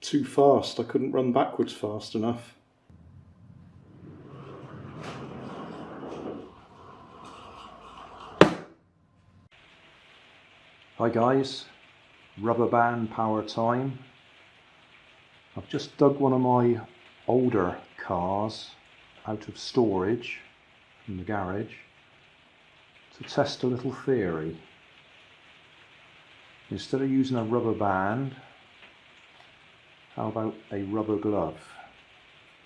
Too fast, I couldn't run backwards fast enough. Hi guys, rubber band power time. I've just dug one of my older cars out of storage from the garage to test a little theory. Instead of using a rubber band, how about a rubber glove?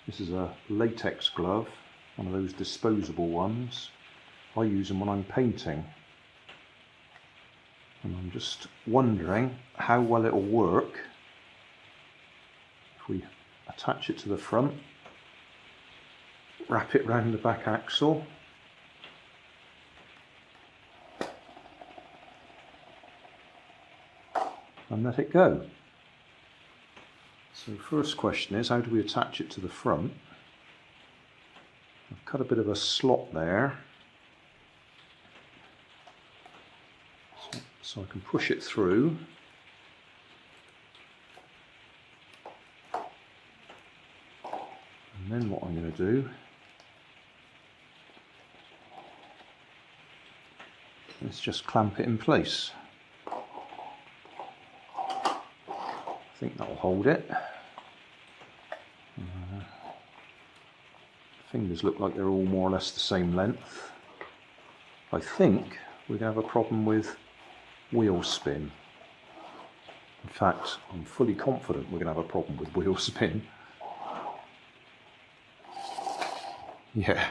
This is a latex glove, one of those disposable ones. I use them when I'm painting. And I'm just wondering how well it'll work if we attach it to the front, wrap it round the back axle, and let it go. So first question is, how do we attach it to the front? I've cut a bit of a slot there, so I can push it through. And then what I'm going to do is just clamp it in place. I think that will hold it. Fingers look like they're all more or less the same length. I think we're going to have a problem with wheel spin. In fact, I'm fully confident we're going to have a problem with wheel spin. Yeah.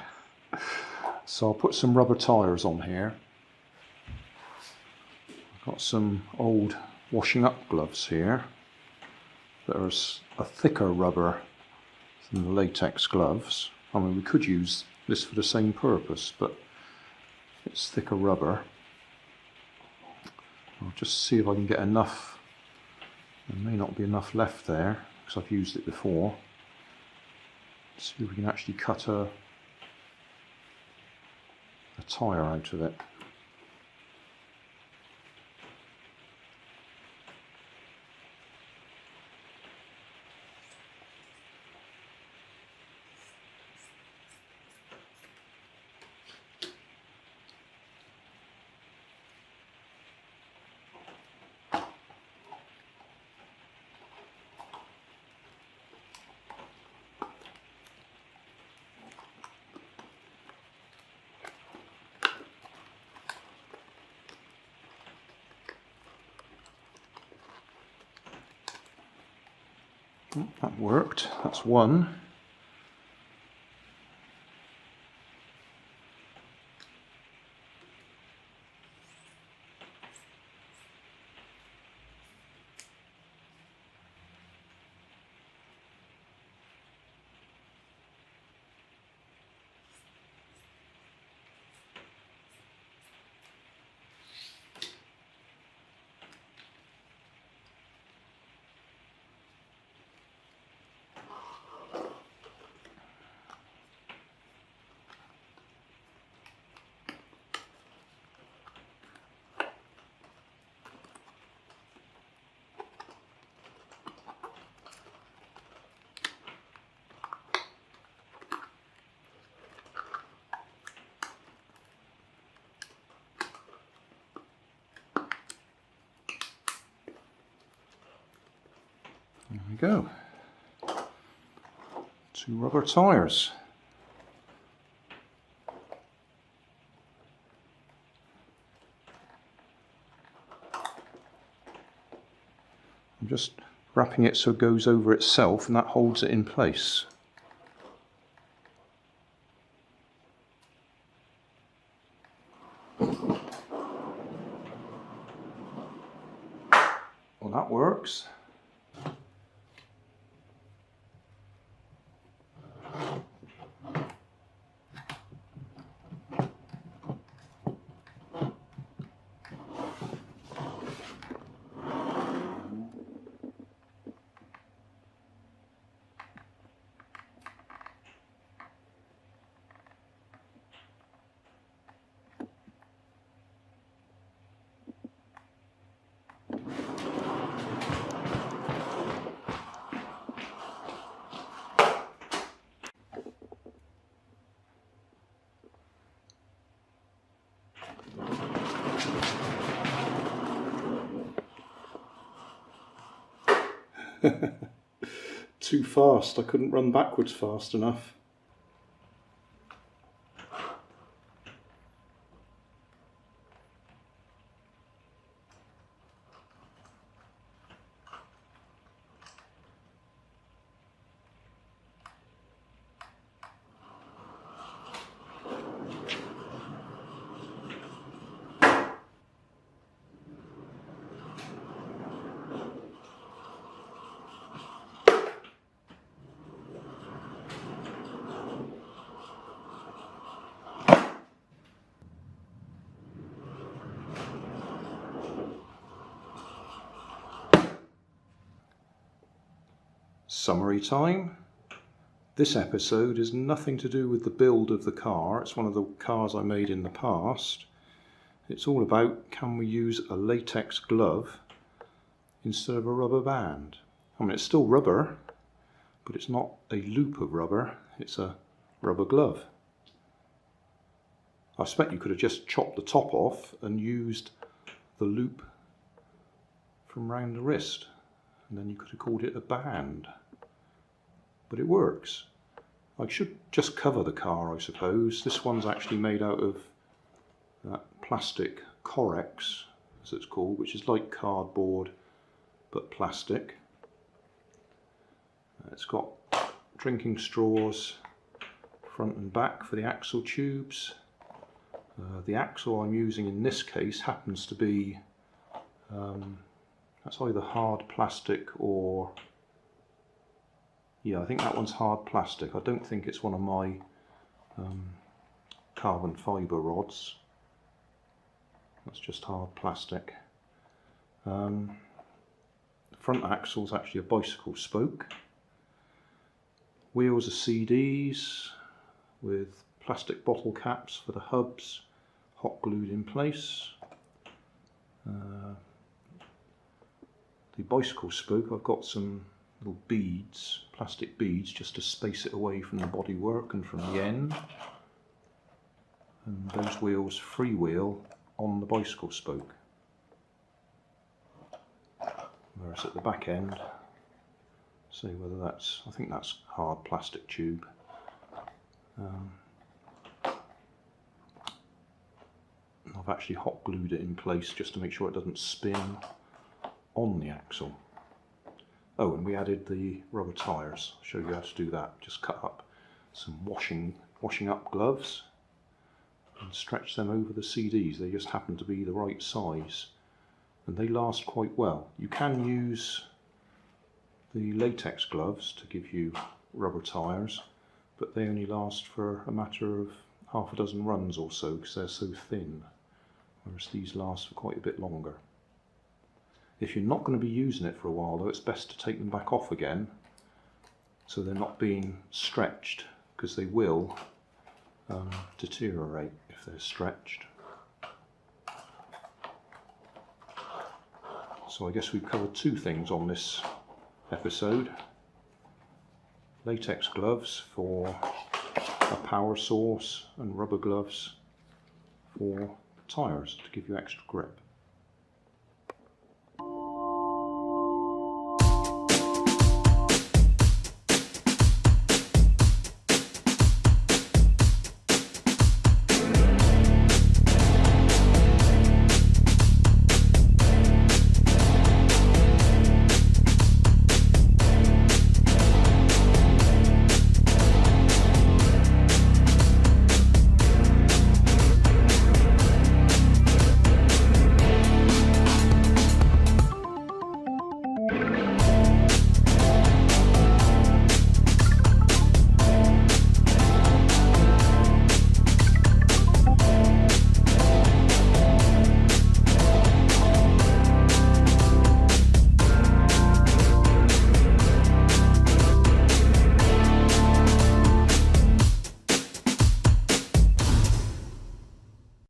So I'll put some rubber tyres on here. I've got some old washing up gloves here that are a thicker rubber than the latex gloves. I mean, we could use this for the same purpose, but it's thicker rubber. I'll just see if I can get enough. There may not be enough left there because I've used it before. See if we can actually cut a tyre out of it. That worked, that's one. There we go. 2 rubber tyres. I'm just wrapping it so it goes over itself and that holds it in place. Well, that works. Too fast, I couldn't run backwards fast enough. Summary time. This episode is nothing to do with the build of the car. It's one of the cars I made in the past. It's all about, can we use a latex glove instead of a rubber band? I mean, it's still rubber, but it's not a loop of rubber, it's a rubber glove. I expect you could have just chopped the top off and used the loop from round the wrist, and then you could have called it a band. But it works. I should just cover the car, I suppose. This one's actually made out of that plastic Correx, as it's called, which is like cardboard but plastic. It's got drinking straws front and back for the axle tubes. The axle I'm using in this case happens to be that's either hard plastic or, yeah, I think that one's hard plastic. I don't think it's one of my carbon fibre rods. That's just hard plastic. The front axle is actually a bicycle spoke. Wheels are CDs with plastic bottle caps for the hubs, hot glued in place. The bicycle spoke, I've got some little beads, plastic beads, just to space it away from the bodywork and from the end. And those wheels freewheel on the bicycle spoke. Whereas at the back end, see whether that's, I think that's hard plastic tube. I've actually hot glued it in place just to make sure it doesn't spin on the axle. Oh, and we added the rubber tyres. I'll show you how to do that. Just cut up some washing up gloves and stretch them over the CDs. They just happen to be the right size and they last quite well. You can use the latex gloves to give you rubber tyres, but they only last for a matter of half a dozen runs or so because they're so thin, whereas these last for quite a bit longer. If you're not going to be using it for a while though, it's best to take them back off again so they're not being stretched, because they will deteriorate if they're stretched. So I guess we've covered two things on this episode. Latex gloves for a power source and rubber gloves for tyres to give you extra grip.